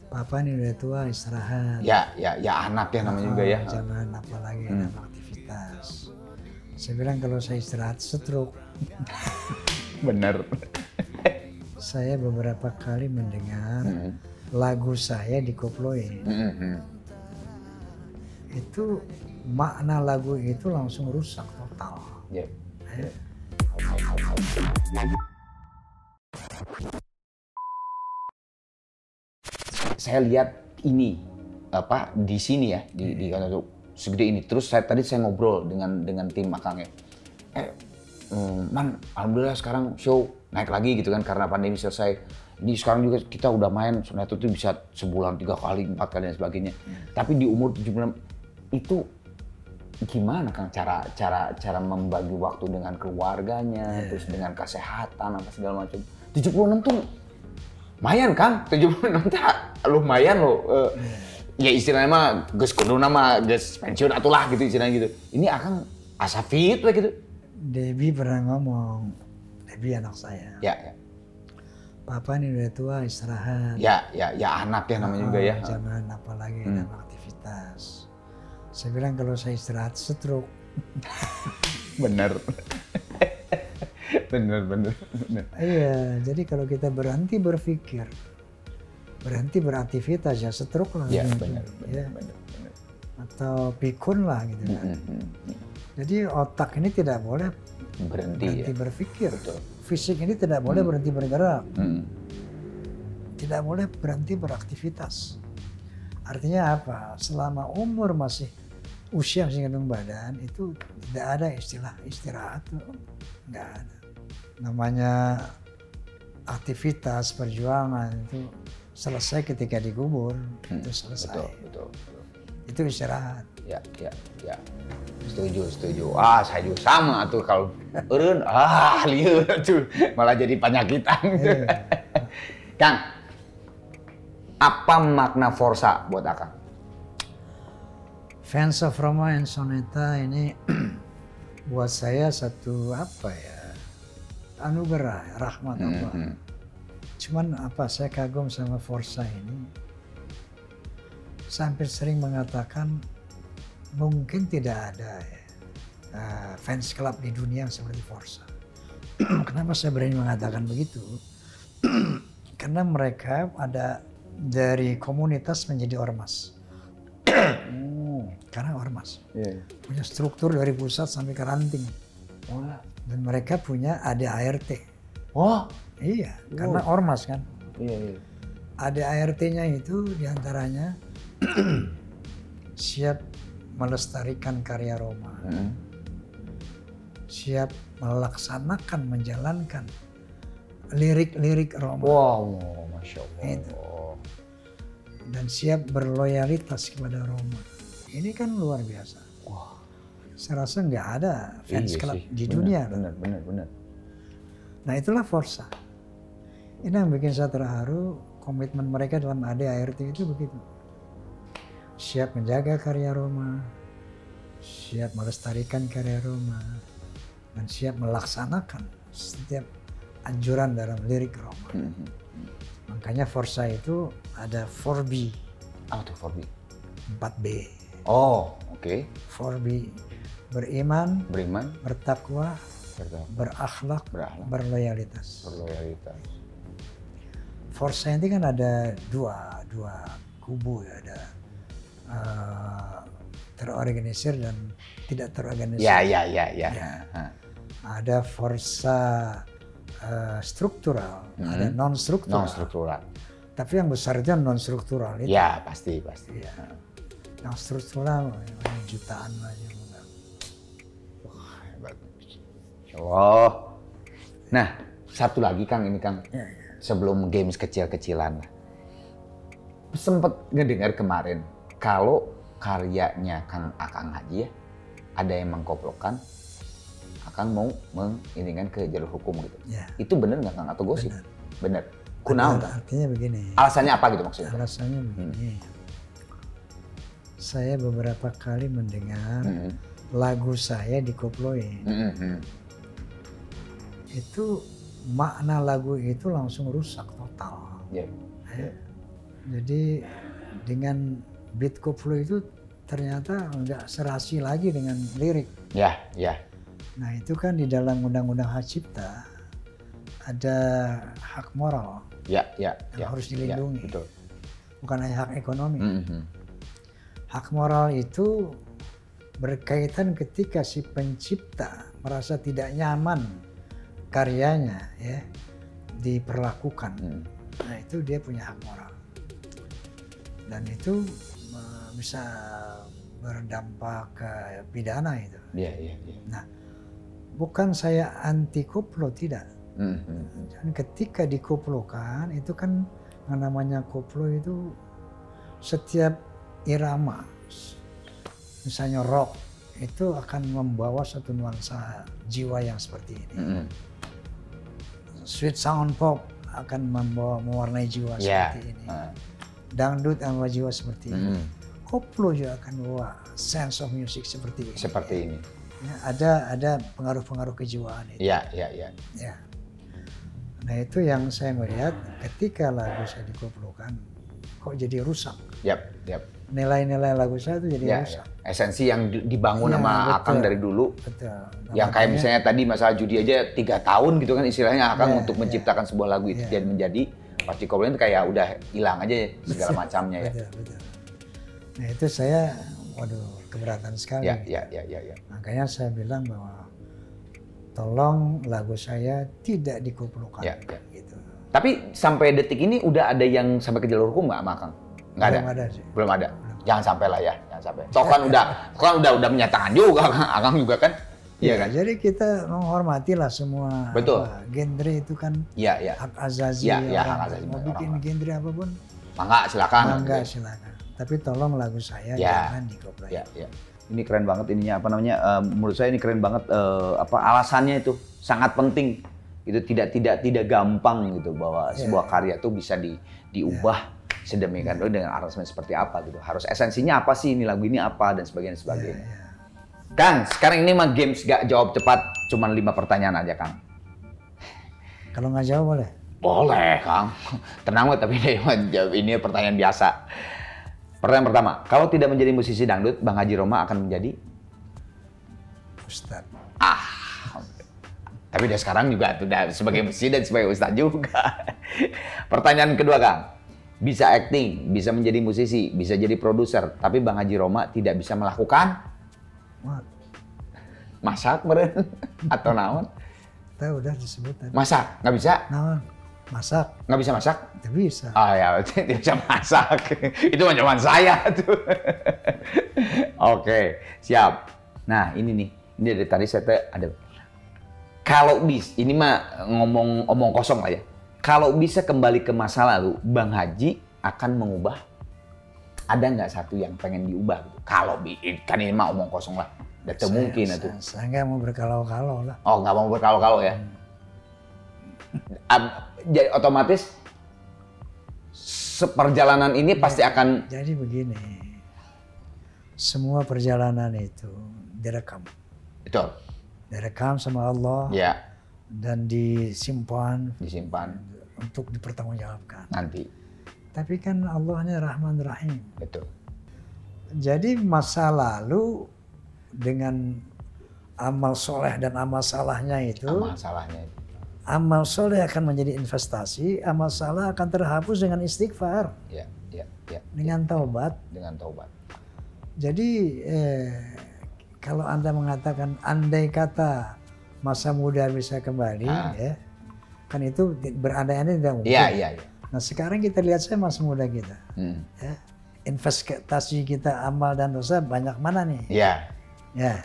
Papa ini udah tua, istirahat. Ya anak ya namanya juga ya. Jangan apalagi dalam aktivitas. Saya bilang kalau saya istirahat stroke. Bener. Saya beberapa kali mendengar lagu saya dikoploin. Itu makna lagu itu langsung rusak total. Yeah. Saya lihat ini apa di sini ya di kantor segede ini. Terus tadi saya ngobrol dengan tim Akang ya. Man, alhamdulillah sekarang show naik lagi gitu kan karena pandemi selesai. Ini sekarang juga kita udah main Sonata itu bisa sebulan 3 kali, 4 kali dan sebagainya. Tapi di umur 76 itu gimana Kang cara membagi waktu dengan keluarganya, terus dengan kesehatan apa segala macam. 76 tuh lumayan Kang, 76 tuh lumayan loh. Ya istilahnya mah geus kudu nama geus pensiun atulah gitu istilahnya gitu. Ini Akang asa fit lah gitu. Debbie pernah ngomong, Debbie anak saya. Ya. Papa ini udah tua, istirahat. Ya anak ya namanya juga ya. Jangan apalagi dalam aktivitas. Saya bilang kalau saya istirahat stroke. Bener. Bener. Iya, jadi kalau kita berhenti berpikir, berhenti beraktivitas ya stroke lah. Iya, gitu. bener. Atau pikun lah gitu kan. Jadi otak ini tidak boleh berhenti berpikir. Betul. Fisik ini tidak boleh berhenti bergerak. Tidak boleh berhenti beraktivitas. Artinya apa? Selama umur masih usia masih kandung badan itu tidak ada istilah istirahat tuh. Nggak ada. Namanya aktivitas perjuangan itu selesai ketika dikubur. Itu selesai. Betul. Itu istirahat. Ya. Setuju. Saya juga sama tuh kalau eureun lieur tuh malah jadi penyakitan. Kang, apa makna Forza buat Akang? Fans of Roma and Sonata ini buat saya satu anugerah, rahmat Allah. Cuman saya kagum sama Forza ini. Saya hampir sering mengatakan mungkin tidak ada fans club di dunia yang seperti Forza. Kenapa saya berani mengatakan begitu? Karena mereka ada dari komunitas menjadi ormas. Karena ormas punya struktur dari pusat sampai ke ranting. Dan mereka punya ADART. Iya, karena ormas kan. ADART-nya itu diantaranya siap melestarikan karya Roma, siap melaksanakan, menjalankan lirik-lirik Roma. Wow, Masya Allah. Itu. Dan siap berloyalitas kepada Roma. Ini kan luar biasa. Saya rasa nggak ada fans club di dunia. Benar. Nah itulah Forza. Ini yang bikin saya terharu, komitmen mereka dalam ADART itu begitu. Siap menjaga karya Roma, siap melestarikan karya Roma, dan siap melaksanakan setiap anjuran dalam lirik Roma. Makanya Forza itu ada 4B. Apa tuh 4B? 4B. Oke. 4B. Beriman, bertakwa, berakhlak, berloyalitas. Forza ini kan ada dua kubu ya, ada terorganisir dan tidak terorganisir. Ya. Ada Forza struktural, ada non struktural. Tapi yang besar itu yang non struktural itu. Ya pasti. Ya. Yang struktural jutaan aja. Nah, satu lagi Kang ini Kang. Sebelum games kecil-kecilan lah. Sempet ngedengar kemarin kalau karyanya Kang Akang Haji ya ada yang mengkoplokkan Akang mau menginginkan ke jalur hukum gitu. Itu bener nggak Kang atau gosip? Bener. Kunaon? Artinya begini. Alasannya apa gitu maksudnya? Alasannya begini. Saya beberapa kali mendengar lagu saya dikoploin. Itu makna lagu itu langsung rusak total. Jadi dengan beat koplo itu ternyata nggak serasi lagi dengan lirik. Ya, ya. Nah itu kan di dalam Undang-Undang Hak Cipta ada hak moral Ya, ya, yang ya. harus dilindungi. Ya, betul. Bukan hanya hak ekonomi. Mhm. Hak moral itu berkaitan ketika si pencipta merasa tidak nyaman karyanya ya diperlakukan. Nah itu dia punya hak moral. Dan itu bisa berdampak ke pidana itu. Iya, iya, iya. Nah, bukan saya anti koplo, tidak. Dan ketika dikoplokan itu kan yang namanya koplo itu setiap irama, misalnya rock itu akan membawa satu nuansa jiwa yang seperti ini. Sweet sound pop akan mewarnai jiwa seperti ini. Dangdut yang membawa jiwa seperti ini. Koplo juga akan membawa sense of music seperti ini. Seperti ini. Ya, ada pengaruh-pengaruh kejiwaan itu. Iya, iya, iya. Ya. Nah itu yang saya melihat ketika lagu saya dikoplokan kok jadi rusak. Yap, yap. Nilai-nilai lagu saya itu jadi Ya, rusak. ya. Esensi yang dibangun Ya, sama betul. Akang dari dulu. Betul. Nah, Yang kayak misalnya tadi masalah judi aja 3 tahun gitu kan istilahnya Akang Ya, untuk ya. menciptakan sebuah lagu itu Ya. jadi menjadi pasti koplo itu kayak udah hilang aja segala macamnya ya. Betul, betul. Nah itu saya, waduh keberatan sekali. Ya, ya, ya, ya, ya. Makanya saya bilang bahwa tolong lagu saya tidak dikoplokan. Ya, ya. Gitu. Tapi sampai detik ini udah ada yang sampai ke jalur hukum nggak sama Akang? Nggak ada? Belum ada sih. Belum ada. Jangan sampai lah ya, jangan sampai. Toh kan udah menyatakan juga Akang juga kan? Iya kan? Jadi kita menghormati lah semua. Betul. Genre itu kan Iya, iya. hak azazi. Ya, ya, orang. hak azazi Mau orang. bikin genre apapun, Mangga silakan. mangga silakan. Tapi tolong lagu saya Ya. jangan dikoplokan. Ya, ya. Ini keren banget ininya apa namanya? Menurut saya ini keren banget apa alasannya itu sangat penting. Itu tidak gampang gitu bahwa sebuah karya itu bisa diubah sedemikian rupa dengan aransemen seperti apa gitu. Harus esensinya apa sih ini lagu ini apa dan sebagainya. Kang, sekarang ini mah games gak jawab cepat, cuman 5 pertanyaan aja, Kang. Kalau nggak jawab boleh? Boleh, Kang. Tenang tapi ini pertanyaan biasa. Pertanyaan pertama, kalau tidak menjadi musisi dangdut, Bang Haji Roma akan menjadi? Ustadz. Tapi udah sekarang juga sudah sebagai musisi dan sebagai ustadz juga. Pertanyaan kedua, Kang. Bisa acting, bisa menjadi musisi, bisa jadi produser, tapi Bang Haji Roma tidak bisa melakukan? Masak meren atau naon? Tahu udah disebut tadi. Masak, nggak bisa? Naon? Masak? Nggak bisa masak? Tidak bisa. Oh ya, tidak bisa masak. Itu macam saya tuh. Oke, siap. Nah ini nih, ini dari tadi saya ada. Kalau ini mah ngomong kosong lah ya. Kalau bisa kembali ke masa lalu, Bang Haji akan mengubah. Ada nggak satu yang pengen diubah gitu? Kalau kan ini mah omong kosong lah. Tidak mungkin itu. Saya nggak mau berkalau-kalau lah. Oh, nggak mau berkalau-kalau ya? Jadi otomatis seperjalanan ini pasti akan. Jadi begini, semua perjalanan itu direkam. Betul. Direkam sama Allah Ya, dan disimpan untuk dipertanggungjawabkan. nanti. Tapi kan Allahnya Rahman Rahim. Betul. Jadi masa lalu dengan amal soleh dan amal salahnya itu, Masalahnya itu. amal soleh akan menjadi investasi, amal salah akan terhapus dengan istighfar, Ya, ya, ya. dengan taubat. Dengan taubat. Jadi kalau Anda mengatakan andai kata masa muda bisa kembali, ya, kan itu berandai-andai tidak mungkin. Iya, iya, iya. Nah sekarang kita lihat saya masa muda kita, ya, investasi kita amal dan dosa banyak mana nih? Iya. Ya,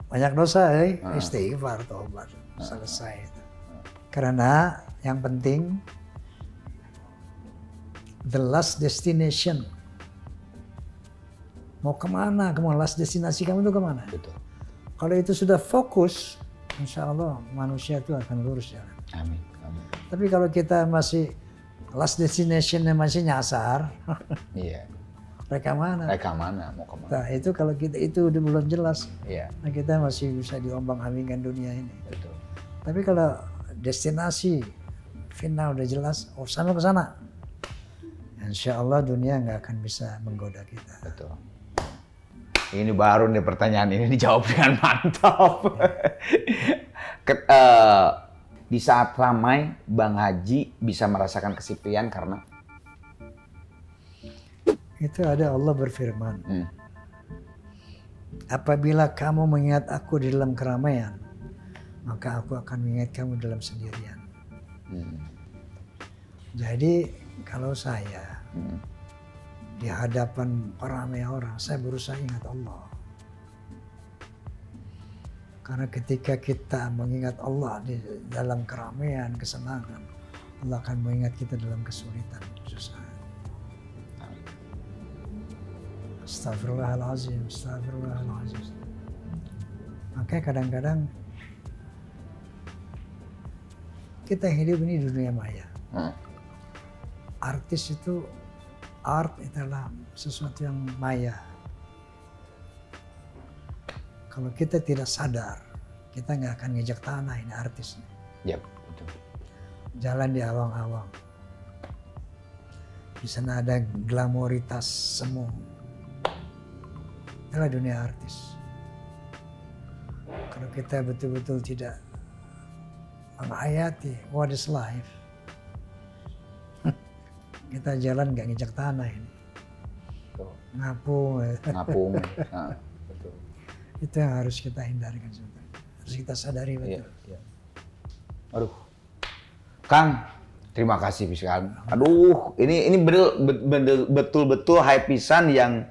banyak dosa, istighfar, taubat, selesai itu. Karena yang penting the last destination. Mau kemana? Last destinasi kamu itu kemana? Betul. Kalau itu sudah fokus, insya Allah manusia itu akan lurus jalan. Amin. Amin. Tapi kalau kita masih last destinationnya masih nyasar, Iya. mereka mana? Mereka mana? Mau kemana? Nah itu kalau kita itu udah belum jelas, Iya. nah kita masih bisa diombang-ambingkan dunia ini. Betul. Tapi kalau destinasi final udah jelas, oh sana ke sana. Insya Allah dunia nggak akan bisa menggoda kita. Betul. Ini baru nih pertanyaan ini dijawab dengan mantap. Di saat ramai, Bang Haji bisa merasakan kesepian karena? Itu ada Allah berfirman. Apabila kamu mengingat aku di dalam keramaian, maka aku akan mengingat kamu dalam sendirian. Jadi kalau saya di hadapan ramai orang, saya berusaha ingat Allah. Karena ketika kita mengingat Allah di dalam keramaian, kesenangan, Allah akan mengingat kita dalam kesulitan, kesusahan. Astagfirullahaladzim, astagfirullahaladzim. Makanya kadang-kadang kita hidup ini di dunia maya. Artis itu, art adalah sesuatu yang maya. Kalau kita tidak sadar, kita nggak akan ngejek tanah ini artis. Ya, betul. Jalan di awang-awang. Di sana ada glamoritas semu. Itulah dunia artis. Kalau kita betul-betul tidak menghayati what is life, kita jalan nggak ngejek tanah ini. Ngapung. Ngapung. Nah, betul. Itu yang harus kita hindarkan sebetulnya. Harus kita sadari betul. Iya. Aduh, Kang, terima kasih pisan. Aduh, ini betul-betul high pisan yang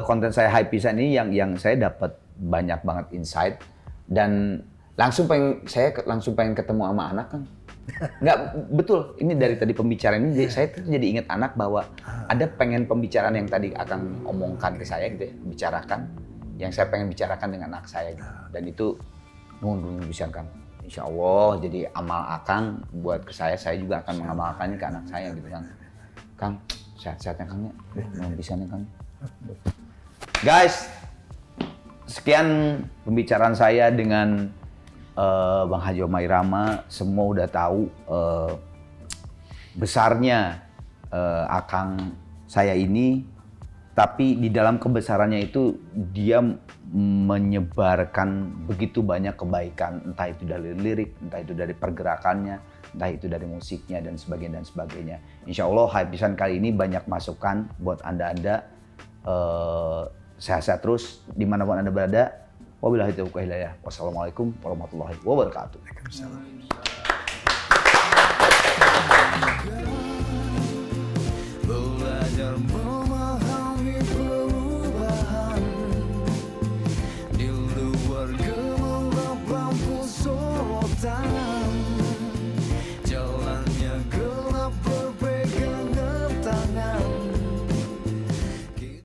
konten saya high pisan ini yang saya dapat banyak banget insight dan saya langsung pengen ketemu sama anak, Kang. Nggak, betul. Ini dari tadi pembicaraan ini, saya tuh jadi ingat anak bahwa ada pengen pembicaraan yang tadi akan omongkan ke saya gitu ya, bicarakan. Yang saya pengen bicarakan dengan anak saya gitu. Dan itu nuhun bisa, Kang. Insya Allah jadi amal Akang buat ke saya juga akan mengamalkannya ke anak saya gitu, Kang. Kang, sehat-sehat ya, Kang ya. Nuhun bisa nih, Kang. Guys, sekian pembicaraan saya dengan Bang Haji Omah Irama. Semua udah tahu besarnya Akang saya ini, tapi di dalam kebesarannya itu dia menyebarkan begitu banyak kebaikan, entah itu dari lirik, entah itu dari pergerakannya, entah itu dari musiknya dan sebagainya. Insya Allah high pisan kali ini banyak masukan buat anda-anda. Sehat-sehat terus dimanapun anda berada. Wabillahi taufiq wal hidayah. Wassalamualaikum warahmatullahi wabarakatuh. Waalaikumsalam.